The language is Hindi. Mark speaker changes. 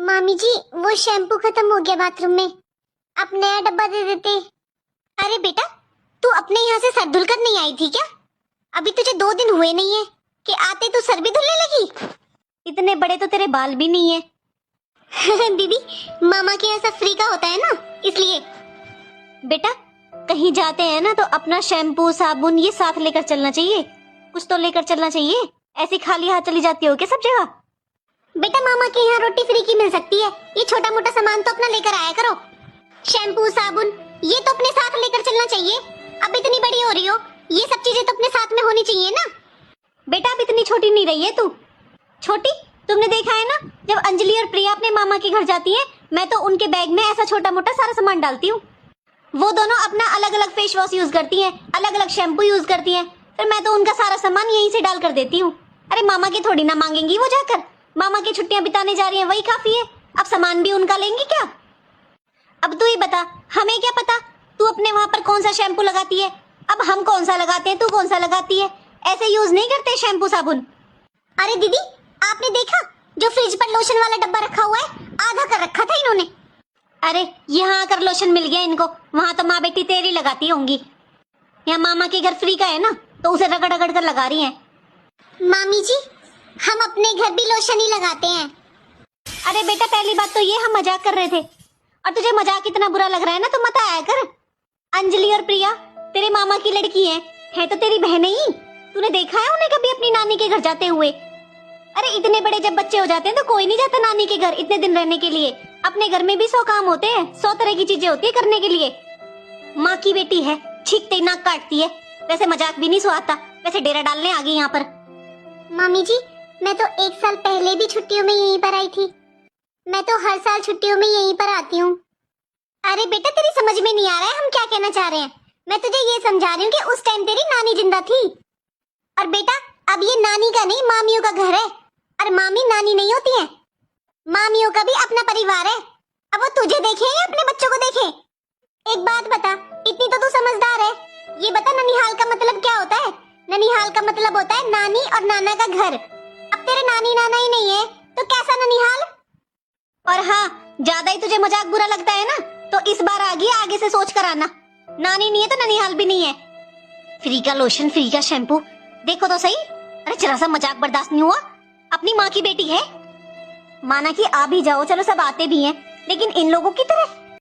Speaker 1: मामी जी वो शैम्पू खत्म हो गया बाथरूम में, आप नया डब्बा दे देते। अरे बेटा तू अपने यहाँ से सर धुलकर नहीं आई थी क्या? अभी तुझे 2 दिन हुए नहीं है कि आते तू सर भी धुलने लगी।
Speaker 2: इतने बड़े तो तेरे बाल भी नहीं है।
Speaker 1: दीदी मामा के यहाँ सब फ्री का होता है ना, इसलिए।
Speaker 2: बेटा कहीं जाते हैं ना तो अपना शैम्पू साबुन ये साथ लेकर चलना चाहिए, कुछ तो लेकर चलना चाहिए। ऐसे खाली हाथ चली जाती हो क्या सब जगह?
Speaker 1: बेटा मामा के यहाँ रोटी फ्री की मिल सकती है, ये छोटा मोटा सामान तो अपना लेकर आया करो। शैम्पू साबुन ये तो अपने साथ लेकर चलना चाहिए। अब इतनी बड़ी हो रही हो, ये सब चीजें तो अपने साथ में होनी चाहिए ना।
Speaker 2: बेटा अब इतनी छोटी नहीं रही है तू। छोटी तुमने देखा है ना, जब अंजलि और प्रिया अपने मामा के घर जाती हैं, मैं तो उनके बैग में ऐसा छोटा मोटा सारा सामान डालती हूँ। वो दोनों अपना अलग अलग फेस वॉश यूज करती हैं, अलग अलग शैम्पू यूज करती हैं, फिर मैं तो उनका सारा सामान यहीं से डाल कर देती हूँ। अरे मामा की थोड़ी ना मांगेंगी वो जाकर, मामा की छुट्टियां बिताने जा रही हैं वही काफी है, अब सामान भी उनका लेंगी क्या? अब तू ही बता, हमें क्या पता तू अपने वहां पर कौन सा शैम्पू लगाती है, अब हम कौन सा लगाते हैं तू कौन सा लगाती है, ऐसे यूज नहीं करते शैम्पू साबुन।
Speaker 1: अरे दीदी आपने देखा जो फ्रिज पर लोशन वाला डब्बा रखा हुआ है, आधा कर रखा था इन्होंने।
Speaker 2: अरे यहाँ आकर लोशन मिल गया इनको, वहां तो माँ बेटी तेरी लगाती होंगी, यहाँ मामा के घर फ्री का है ना तो उसे रगड़ रगड़ कर लगा रही है।
Speaker 1: मामी जी हम अपने घर भी लोशन ही लगाते हैं।
Speaker 2: अरे बेटा पहली बात तो ये हम मजाक कर रहे थे, और तुझे मजाक इतना बुरा लग रहा है ना तो मत आया कर। अंजलि और प्रिया तेरे मामा की लड़की है तो तेरी बहन ही। तूने देखा है उन्हें कभी अपनी नानी के घर जाते हुए? अरे इतने बड़े जब बच्चे हो जाते हैं तो कोई नहीं जाता नानी के घर इतने दिन रहने के लिए। अपने घर में भी 100 काम होते हैं, 100 तरह की चीजें होती है करने के लिए। माँ की बेटी है, छींकते ही नाक काटती है, वैसे मजाक भी नहीं सुहाता, वैसे डेरा डालने आ गई यहाँ पर।
Speaker 1: मामी जी मैं तो 1 साल पहले भी छुट्टियों में यहीं पर आई थी, मैं तो हर साल छुट्टियों में यहीं पर आती हूँ। अरे बेटा तेरी समझ में नहीं आ रहा है हम क्या कहना चाह रहे हैं, मैं तुझे ये समझा रही हूँ कि उस टाइम तेरी नानी जिंदा थी। और बेटा अब ये नानी का नहीं मामियों का घर है, और मामी नानी नहीं होती है, मामियों का भी अपना परिवार है। अब वो तुझे देखे या अपने बच्चों को देखे? एक बात बता, इतनी तो तू समझदार है, ये बता ननिहाल का मतलब क्या होता है? ननिहाल का मतलब होता है नानी और नाना का घर। अब तेरे नानी नाना ही नहीं है तो कैसा ननिहाल?
Speaker 2: और हाँ ज्यादा ही तुझे मजाक बुरा लगता है ना तो इस बार आगे से सोच कर आना, नानी नहीं है तो ननिहाल भी नहीं है। फ्री का लोशन फ्री का शैम्पू देखो तो सही। अरे जरा सा मजाक बर्दाश्त नहीं हुआ? अपनी माँ की बेटी है, माना कि आ भी जाओ, चलो सब आते भी हैं, लेकिन इन लोगों की तरह